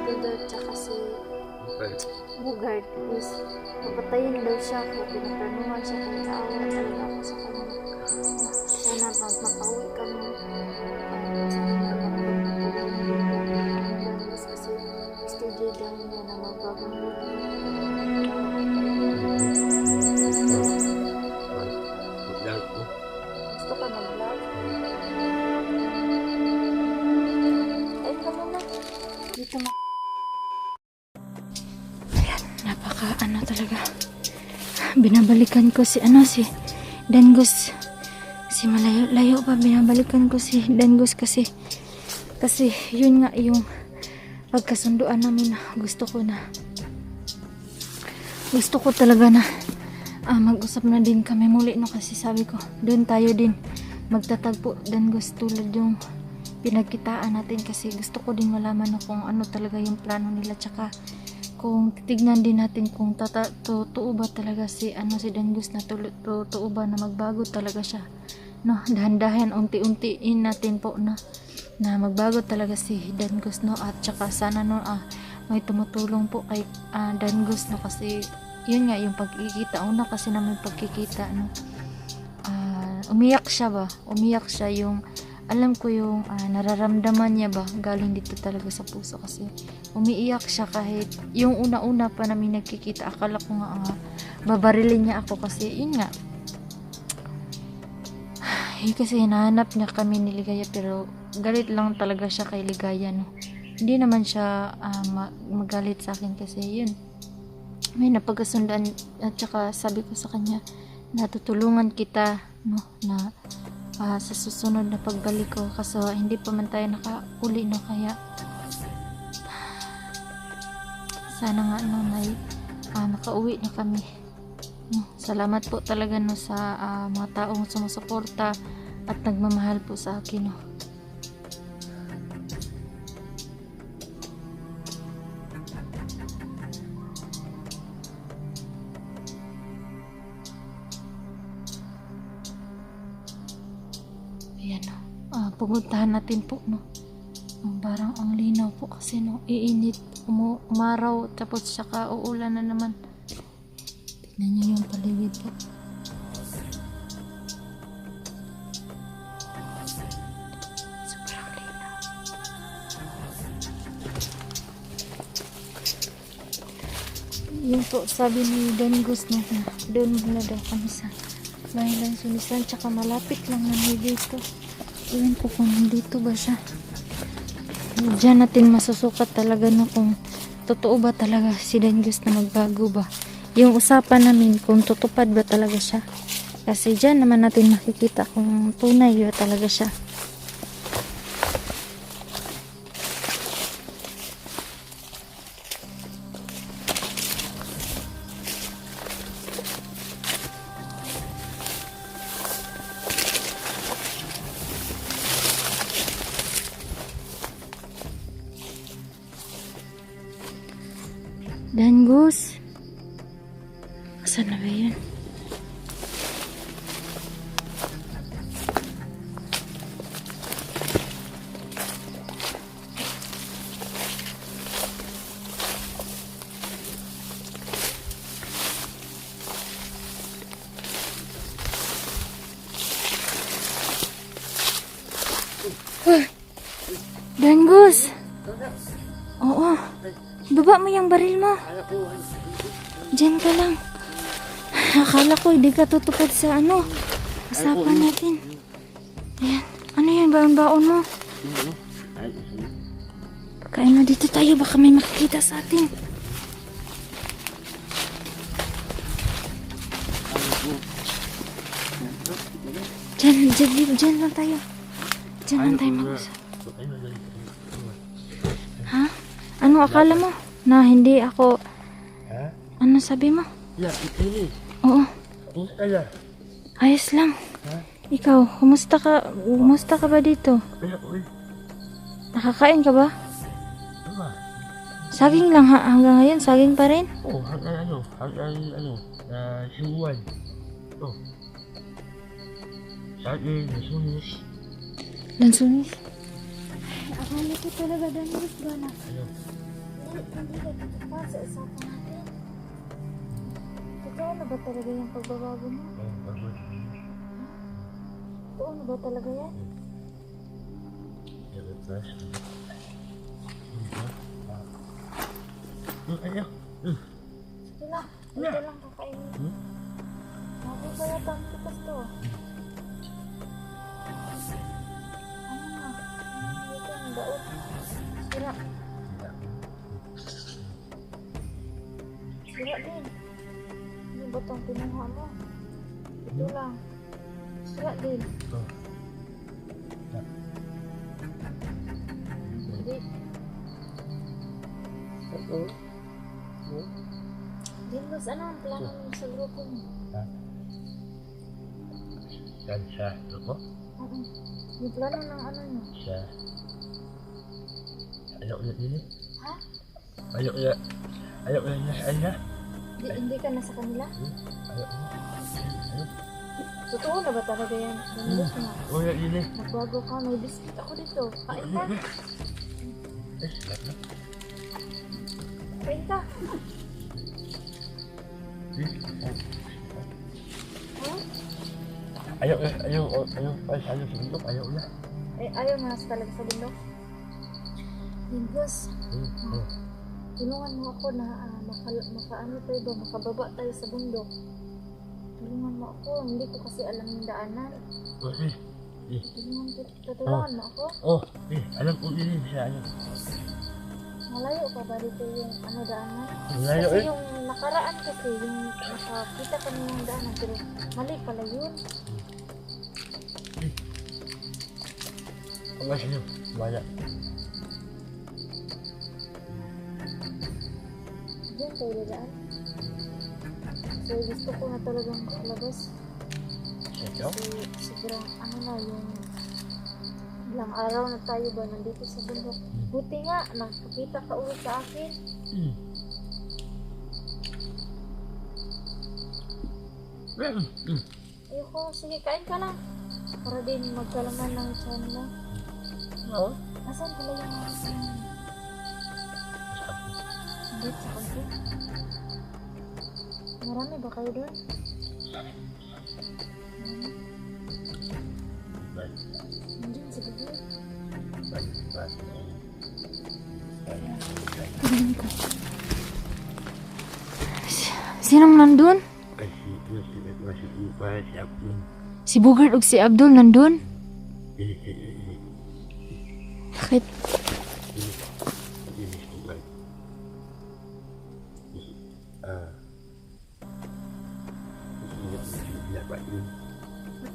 Dodot tsaka si Okay. Bugard is papatayin daw siya kung pinaplanuhan siya kung naawa talaga ako sa kanya. Sana pag makauwi kami, sana makatulong din mas kasi gusto din daw niya na magbagong buhay. Mag-vlog ko. Gusto ka mag-vlog? Ayun ka muna. Dito mo. Napaka ano talaga, binabalikan ko si Dangos, si malayo pa, binabalikan ko si Dangos kasi yun nga yung pagkasunduan namin na gusto ko talaga na mag-usap na din kami muli, no, kasi sabi ko doon tayo din magtatagpo, Dangos, tulad yung pinagkitaan natin, kasi gusto ko din malaman no, kung ano talaga yung plano nila, tsaka kung titignan din natin kung totoo ba talaga si Dangos na totoo ba na magbago talaga siya, no, dahan-dahan unti-untiin natin po na magbago talaga si Dangos, no, at saka sana no may tumutulong po kay Dangos, no, kasi yun nga yung pagkikita, una kasi naman pagkikita, no, umiyak siya yung alam ko yung nararamdaman niya ba galing dito talaga sa puso, kasi umiiyak siya kahit yung una-una pa namin nagkikita, akala ko nga babarilin niya ako, kasi yun nga kasi hinahanap niya kami ni Ligaya, pero galit lang talaga siya kay Ligaya, no. Hindi naman siya magalit sa akin, kasi yun may napagkasundan, at saka sabi ko sa kanya natutulungan kita, no, na sa susunod na pagbalik ko, kasi hindi pa man tayo nakauli, no, kaya sana nga no nakauwi na kami, no. Salamat po talaga, no, sa mga taong sumusuporta at nagmamahal po sa akin, no. Ayan, no. Pupuntahan natin po, no. Parang ang linaw po kasi, no, iinit, umaraw, tapos saka uulan na naman. Tignan nyo yung paligid po. Sobrang linaw. Yun po, sabi ni Dangos na doon na daw kami sa Mahilang Sunisan, tsaka malapit lang namin dito. Iwan ko kung dito ba siya. Diyan natin masusukat talaga, no, kung totoo ba talaga si Dangos na magbago ba. Yung usapan namin kung tutupad ba talaga siya. Kasi diyan naman natin makikita kung tunay ba talaga siya. Dangos, asan na ba yun? Dangos! Oo. Baba mo yung baril mo. Diyan ka lang. Akala ko hindi ka tutupad sa usapan natin. Ayan. Ano yan? Baon-baon mo? Pagkain mo dito tayo. Baka may makikita sa atin. Diyan lang tayo. Diyan lang tayo mag-usap. Ha? Ano akala mo? Na hindi ako... Ha? Ano sabi mo? Ya, ini. Oo. Kumusta na? Ayos lang. Ha? Ikaw, kumusta ka? Kumusta ka ba dito? Kaya ko Nakakain ka ba? Diba? Saging lang hanggang ngayon? Saging pa rin? Oo, hanggang sinuwan. Ito. Saging, nasunis. Lansunis? Akala ko talaga Dangos ba na? Ano? Hindi ka pa sa usapan natin. Totoo na ba talaga yung pagbabago mo? Bago. Totoo na ba talaga yan? Lepas. Ayo. Sige lang. Ito lang kakainin. Bago ba yata ang tikas to? Ano na? Ito ang daot. Sira. Sira din. Ano ba itong pinuha mo? Ito lang. Sira din. Hindi. Dinos, ano ang plano mo sa grupo mo? Dan siya. Ako? Oo. Yung plano ng ano nyo? Siya. Ayaw ulit nila. Ha? Ayaw ulit. Ayaw ulit niya sa kanya. Hindi ka na sa kanila? Ayaw ulit. Ayaw. Totoo na ba talaga yan? Dinos na. Ulit nila. Nagbago ka, may biscuit ako dito. Kain ka? Silat na. Kain ka? Ha? Ayaw ulit. Ayaw. Ayaw. Ayaw sa bundok. Ayaw ulit. Ayaw na talaga sa bundok. Dinos, tulungan mo ako na makaano tayo ba, makababa tayo sa bundok. Tulungan mo ako, hindi ko kasi alam yung daanan. Tutulungan mo ako? Alam ko din siya. Malayo pa ba dito yung ano daanan? Malayo Kasi yung nakaraan kasi, yung nakakita kami yung daanan, pero mali pala yun. Mas niyo. Banyak. Diyan tayo dadaan. So gusto ko na talagang makalabas. Ikaw? Kasi sobrang ano na yung ilang araw na tayo ba nandito sa bundok. Buti nga, nakakita ka ulit sa akin. Ayoko, sige kain ka lang. Para din magkalaman ng tiyan mo. Oo. Asan pala yung mga dito sa kanto? Marami ba kayo doon? Nandiyan sa gabi. Sinong nandun? Si Bugard ug si Abdul nandun? Bakit?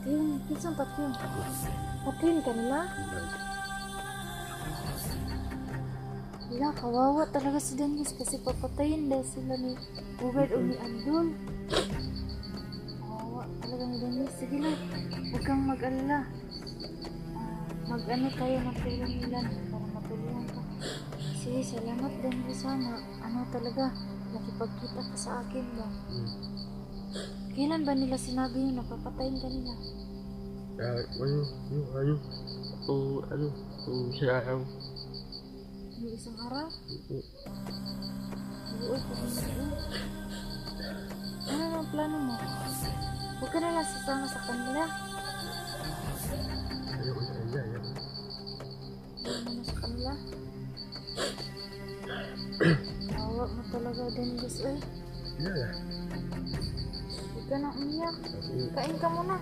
Patin, kisang patin. Patin ka nila? Wala, kawawa talaga si Dennis kasi papatayin daw sila ni Bugard o ni Abdul. Kawawa talaga ni Dennis. Sige lang, huwag kang mag-alala. Mag-ano tayo ng tulong nila para matulungan ka. Sige, salamat Dennis. Sana, ano talaga, nakipagkita ka sa akin ba? Kailan ba nila sinabi yun na papatayin ka nila? Yung isang araw? Uy, ano ang plano mo? Huwag ka na lang sasama sa kanila. Ayaw mo na sa kanila. Awa mo talaga din guys eh. Huwag ka na umiyak. Kain ka muna.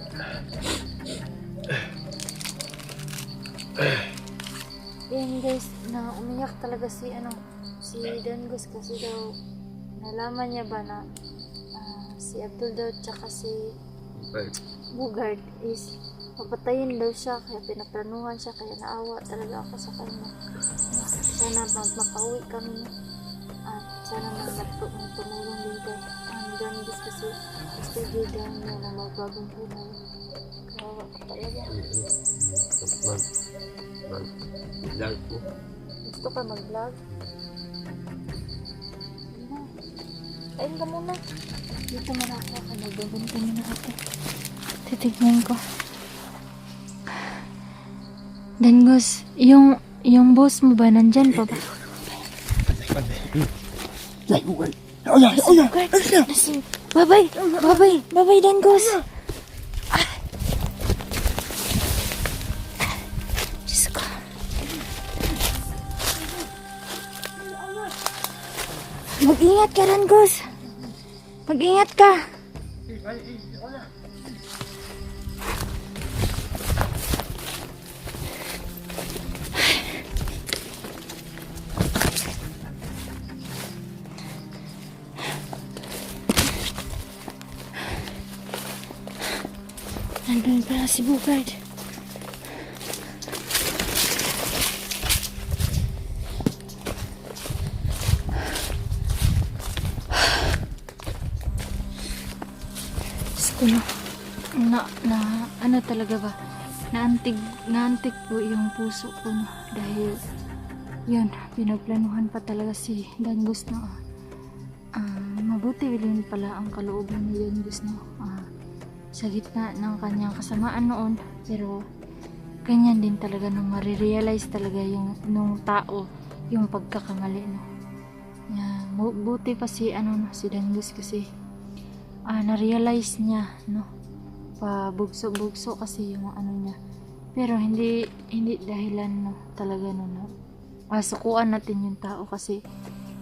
Yan guys, na umiyak talaga si Dangos kasi daw nalaman niya ba na si Abdul daw tsaka si Bugard is papatayin daw siya, kaya pinaplanuhan siya, kaya naawa talaga ako sa kanya. Sana makauwi kami at sana tumulong din kay Dangos kasi gusto din niya na magbagong buhay. Kawawa ka talaga. Mag-vlog po. Gusto ka mag-vlog? Kain ka muna. Dito muna ako. Nagbabanta muna ako. Titignan ko. Dangos, yung boss mo ba nandyan pa ba? Ay, buhay. Ay, ay, ay, ay, ay, ay. Nasing, babay, babay, babay, Danggos. Diyos ko. Mag-ingat ka, Danggos. Mag-ingat ka. Nandun pala si Bugard. Diyos ko na, ano talaga ba? Naantig po yung puso ko no? Dahil yun, pinagplanuhan pa talaga si Danggos no. Mabuti rin pala ang kalooban ni Danggos no. Sa gitna ng kanyang kasamaan noon, pero ganyan din talaga nung marirealize talaga yung nung tao yung pagkakamali no. Buti pa si si Danggos kasi na-realize niya no, pabugso-bugso kasi yung niya, pero hindi dahilan no talaga no, sukuan natin yung tao kasi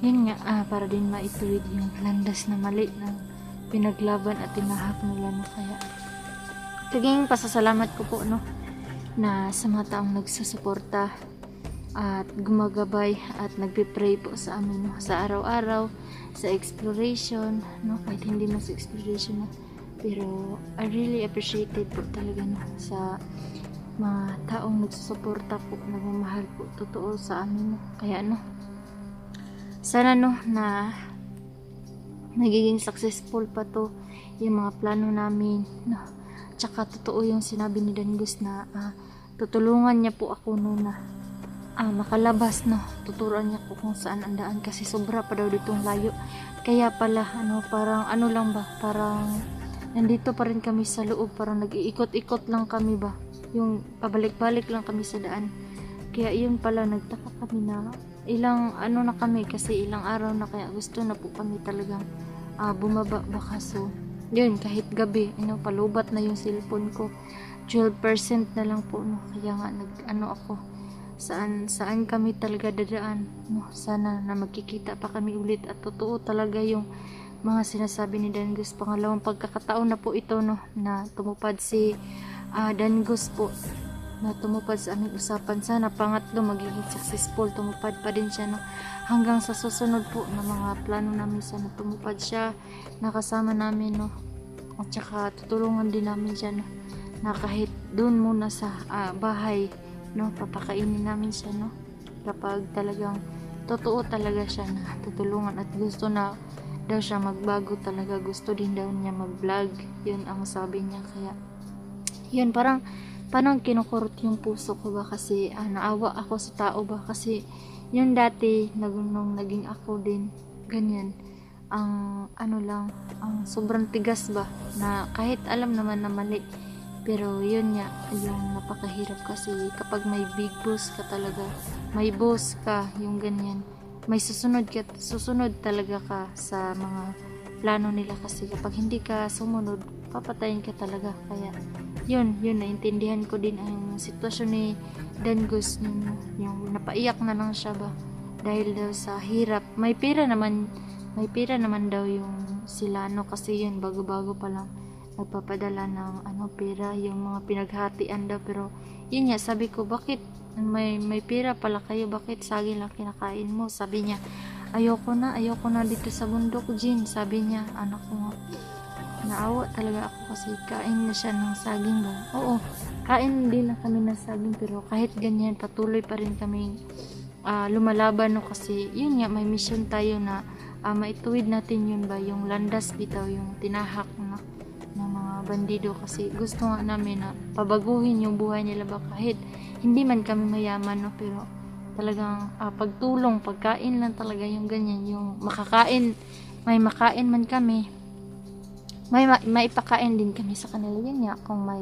yun nga para din maituwid yung landas na mali ng pinaglaban at tinahak nila no. Kaya naging pasasalamat ko po no na sa mga taong nagsusuporta at gumagabay at nagpe-pray po sa amin no, sa araw-araw sa exploration no, kahit hindi mo sa exploration no, pero I really appreciated po talaga no sa mga taong nagsusuporta po, nagmamahal po totoo sa amin no. Kaya no, sana no na nagiging successful pa to yung mga plano namin no. Tsaka totoo yung sinabi ni Danggos na tutulungan niya po ako no na makalabas no, tuturuan niya po kung saan ang daan kasi sobra pa daw ditong layo. Kaya pala parang lang ba, parang nandito pa rin kami sa loob, parang nag-iikot-ikot lang kami ba, yung pabalik-balik lang kami sa daan. Kaya yun pala, nagtaka kami na ilang na kami kasi ilang araw na, kaya gusto na po kami talagang bumaba baka. So yun, kahit gabi palubat na yung cellphone ko, 12% na lang po no. Kaya nga ako, saan kami talaga dadaan no. Sana na magkikita pa kami ulit at totoo talaga yung mga sinasabi ni Danggos. Pangalawang pagkakataon na po ito no na tumupad si Danggos po, na tumupad sa aming usapan. Sana pangatlo magiging successful, tumupad pa din siya no, hanggang sa susunod po na mga plano namin. Sana tumupad siya, nakasama namin no, at saka tutulungan din namin siya no, na kahit doon muna sa bahay no, papakainin namin siya no, kapag talagang totoo talaga siya na tutulungan at gusto na daw siya magbago talaga, gusto din daw niya mag-vlog, yun ang sabi niya. Kaya yun, parang kinukurot yung puso ko ba kasi naawa ako sa tao ba kasi yun dati nung naging ako din ganyan, ang ang sobrang tigas ba na kahit alam naman na mali, pero yun nga yung napakahirap kasi kapag may big boss ka talaga, may boss ka yung ganyan, may susunod talaga ka sa mga plano nila kasi kapag hindi ka sumunod, papatayin ka talaga. Kaya yun naintindihan ko din ang sitwasyon ni Danggos, yung napaiyak na lang siya ba dahil daw sa hirap. May pera naman daw yung sila no, kasi yun bago-bago pa lang nagpapadala ng pera, yung mga pinaghatian daw. Pero yun nga, sabi ko, bakit may pera pala kayo, bakit saging lang kinakain mo? Sabi niya, ayoko na dito sa bundok, Jin. Sabi niya, anak ko nga, naawa talaga ako kasi kain na siya ng saging ba. Oo, kain din na kami ng saging, pero kahit ganyan patuloy pa rin kami lumalaban no, kasi yun nga, may mission tayo na maituwid natin yun ba, yung landas bitaw, yung tinahak na ng mga bandido. Kasi gusto nga namin na pabaguhin yung buhay nila ba, kahit hindi man kami mayaman no, pero talagang pagtulong, pagkain lang talaga yung ganyan, yung makakain, may makain man kami, may ipakain din kami sa kanila. Yun nga, kung may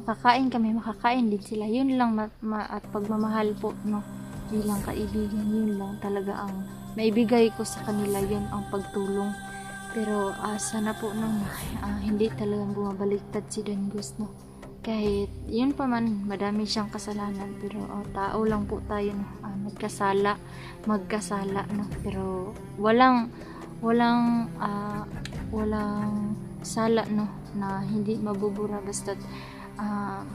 makakain kami, makakain din sila. Yun lang at pagmamahal po no, bilang kaibigan, yun lang talaga ang maibigay ko sa kanila yun ang pagtulong. Pero sana po nung hindi talagang bumabaliktad si Dangus, no. Kahit yun pa man, madami siyang kasalanan, pero tao lang po tayo, no. Magkasala, no. Pero walang sala, no, na hindi mabubura. Basta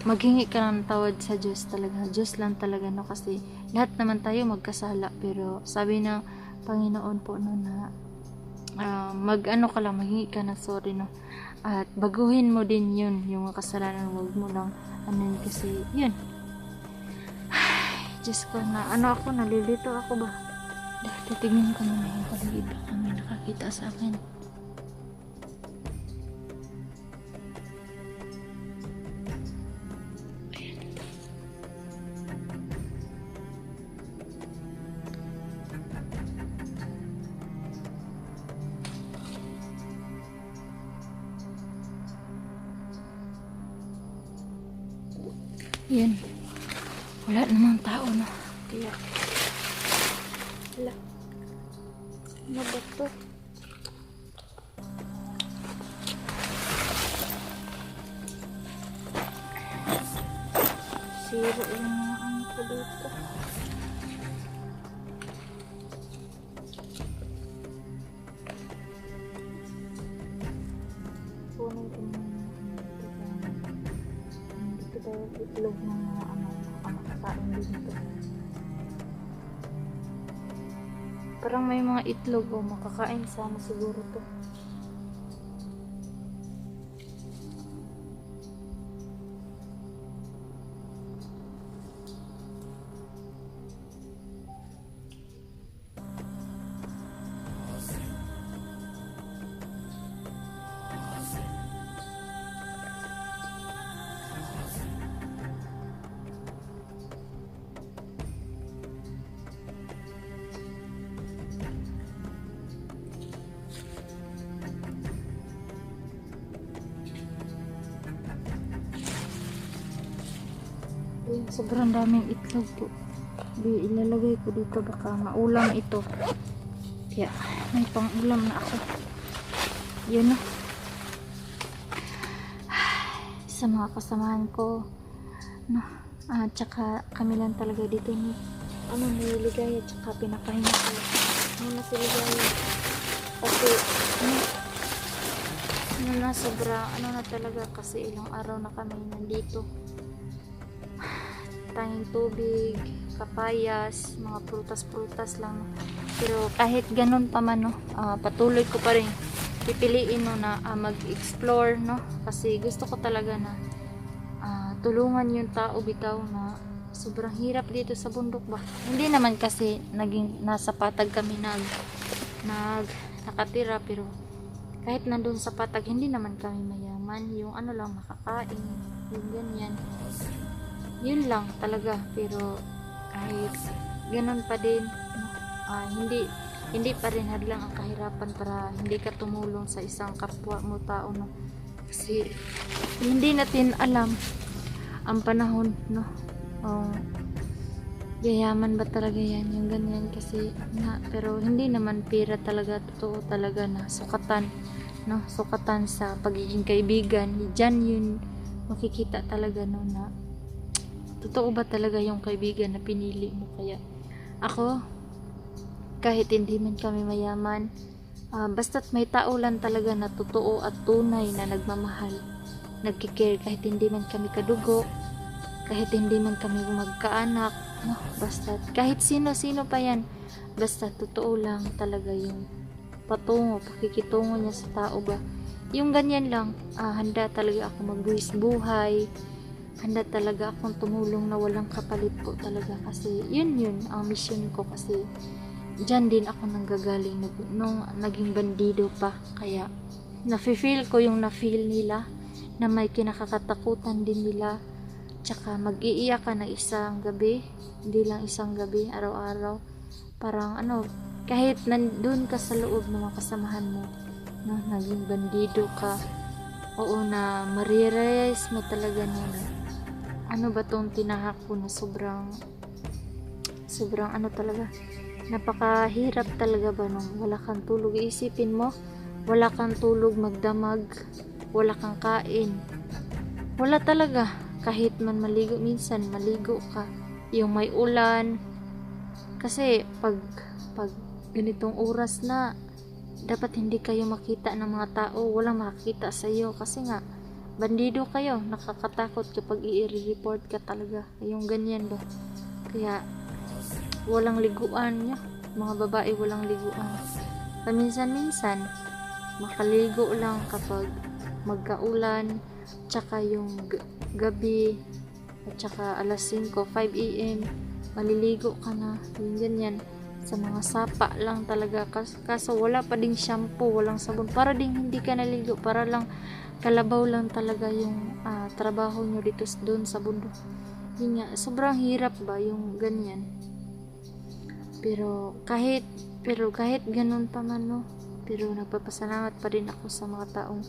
maghingi ka ng tawad sa Diyos talaga. Diyos lang talaga, no, kasi lahat naman tayo magkasala. Pero sabi ng Panginoon po, no, na maghingi ka ng sorry, no, at baguhin mo din yun, yung mga kasalanan. Huwag mo lang kasi yun. Ay, Diyos ko, nalilito ako ba? Titignan ko muna yung paligid, baka may nakakita sa akin. Yan. Wala namang tao, no. Kaya, wala. Ano ba to? Sira yung mga ano ko dito. Kunin ko na dito tayo itlog ng mga makakain dito. Parang may mga itlog makakain sana siguro to. Sobrang daming itlog po. Ilalagay ko dito, baka maulam ito. Kaya may pang-ulam na ako. Yun, no. Sa mga kasamahan ko, no, tsaka kami lang talaga dito ni Ligaya, tsaka pinapahinga ko si Ligaya kasi sobra na talaga, kasi ilang araw na kami nandito. Tanging tubig, kapayas, mga prutas-prutas lang. Pero kahit ganun pa man, no, patuloy ko pa rin pipiliin, no, na mag-explore, no, kasi gusto ko talaga na tulungan yung tao bitaw na sobrang hirap dito sa bundok ba. Hindi naman kasi naging nasa patag kami nakatira, pero kahit nandun sa patag hindi naman kami mayaman, yung lang makakain, yung ganyan. Yun lang talaga. Pero kahit ganun pa din, hindi pa rin hadlang ang kahirapan para hindi ka tumulong sa isang kapwa mo tao, no. Kasi hindi natin alam ang panahon, no. Yayaman ba talaga yan, yung ganyan, kasi pero hindi naman pera talaga, totoo talaga na sukatan, no, sukatan sa pagiging kaibigan. Diyan yun makikita talaga, no, na totoo ba talaga yung kaibigan na pinili mo. Kaya ako, kahit hindi man kami mayaman, basta't may tao lang talaga na totoo at tunay na nagmamahal, nagkikare, kahit hindi man kami kadugo, kahit hindi man kami magkaanak, no, basta kahit sino-sino pa yan, basta totoo lang talaga yung pakikitungo niya sa tao ba. Yung ganyan lang, handa talaga ako magbuwis buhay, handa talaga akong tumulong na walang kapalit po talaga, kasi yun ang mission ko. Kasi dyan din ako nanggagaling nung naging bandido pa. Kaya nafe-feel ko yung na-feel nila, na may kinakatakutan din nila, tsaka mag-iiyak ka na isang gabi, hindi lang isang gabi, araw-araw. Parang kahit nandun ka sa loob ng mga kasamahan mo, no, naging bandido ka, na marirealize mo talaga na ba tong tinahak ko, na sobrang talaga, napakahirap talaga ba nung wala kang tulog. Iisipin mo, wala kang tulog, magdamag, wala kang kain, wala talaga. Kahit man maligo, minsan maligo ka yung may ulan, kasi pag ganitong oras na, dapat hindi kayo makita ng mga tao, walang makakita sa iyo kasi nga bandido kayo. Nakakatakot kapag i-report ka talaga, yung ganyan ba. Kaya walang liguan niya, mga babae walang liguan. Paminsan-minsan makaligo lang kapag magkaulan, tsaka yung gabi, at tsaka alas 5, 5 AM maliligo ka na, yung ganyan. Sa mga sapa lang talaga, kaso wala pa ding shampoo, walang sabon, para ding hindi ka naligo, para lang kalabaw lang talaga yung trabaho nyo dito doon sa bundok. Yun nga, sobrang hirap ba yung ganyan. Pero kahit ganun pa man, no, pero nagpapasalamat pa rin ako sa mga taong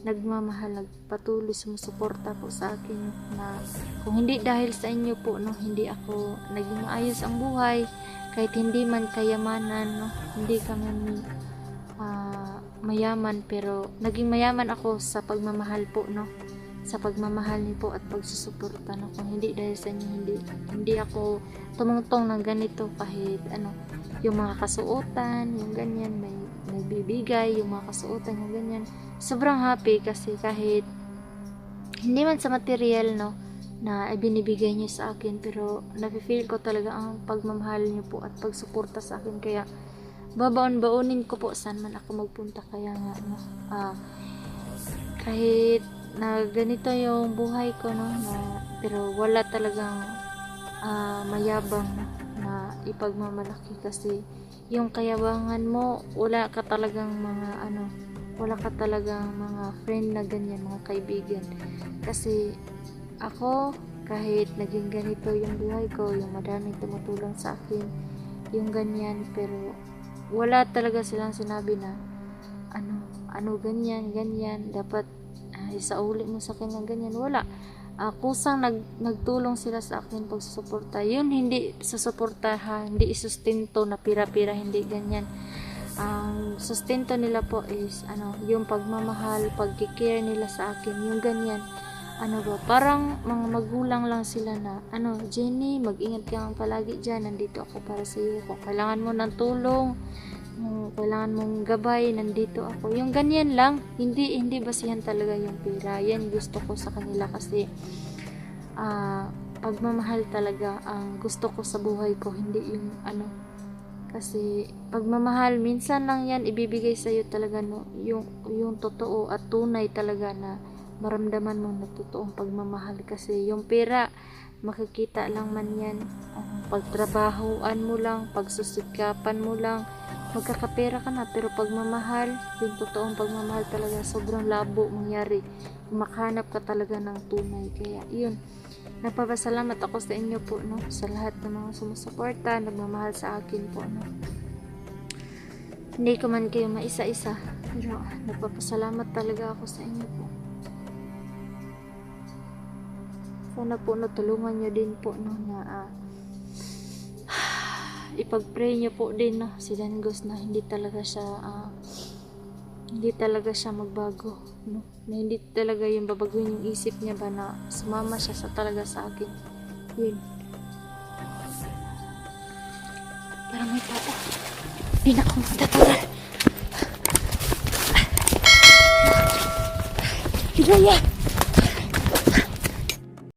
nagmamahal, nagpatuloy sumusuporta po sa akin, na kung hindi dahil sa inyo po, no, hindi ako naging maayos ang buhay. Kahit hindi man kayamanan, no, hindi kami mayaman, pero naging mayaman ako sa pagmamahal po, no, sa pagmamahal niyo po at pagsusuporta, no. Kung hindi dahil sa inyo, hindi ako tumungtong ng ganito. Kahit yung mga kasuotan, yung ganyan, may nagbibigay, yung mga kasuotan, yung ganyan, sobrang happy kasi kahit hindi man sa material, no, na ibinibigay niyo sa akin, pero nafe-feel ko talaga ang pagmamahal niyo po at pagsuporta sa akin. Kaya babaon-baonin ko po saan man ako magpunta. Kaya nga, no, kahit na ganito yung buhay ko, no, pero wala talagang mayabang, no, na ipagmamalaki, kasi yung kayabangan mo, wala ka talagang mga friend na ganyan, mga kaibigan. Kasi ako, kahit naging ganito yung buhay ko, yung madaming tumutulong sa akin, yung ganyan, pero wala talaga silang sinabi na ganyan, dapat isauli mo sa akin ng ganyan. Wala. Kusang nagtulong sila sa akin pagsusuporta. Yun, hindi susuportahan, hindi isustento na pira-pira, hindi ganyan. Ang sustento nila po is yung pagmamahal, pagkikare nila sa akin, yung ganyan. Parang mga magulang lang sila na, Jenny, mag-ingat ka palagi dyan, nandito ako para sa iyo. Kung kailangan mo ng tulong, kailangan mong gabay, nandito ako. Yung ganyan lang, hindi basihan talaga yung pera. Yan gusto ko sa kanila, kasi pagmamahal talaga ang gusto ko sa buhay ko, hindi yung kasi pagmamahal minsan lang yan ibibigay sa iyo talaga, no, yung totoo at tunay talaga na maramdaman mo na totoong pagmamahal. Kasi yung pera, makikita lang man yan, pagtrabahoan mo lang, pagsusikapan mo lang, magkakapera ka na. Pero pagmamahal, yung totoong pagmamahal talaga, sobrang labo mangyari. Makahanap ka talaga ng tunay. Kaya yun, nagpapasalamat ako sa inyo po, no, sa lahat ng mga sumusuporta, nagmamahal sa akin po, no. Hindi ko man kayo maisa-isa, pero nagpapasalamat talaga ako sa inyo po. Sana po natulungan nyo din po, no, na ipag-pray nyo po din, no, si Dangos, na hindi talaga siya magbago, no, na hindi talaga yung babaguhin yung isip niya ba, na sumama siya talaga sa akin. Yun, parang may tao, hindi na ako magtatagal. Hiraya!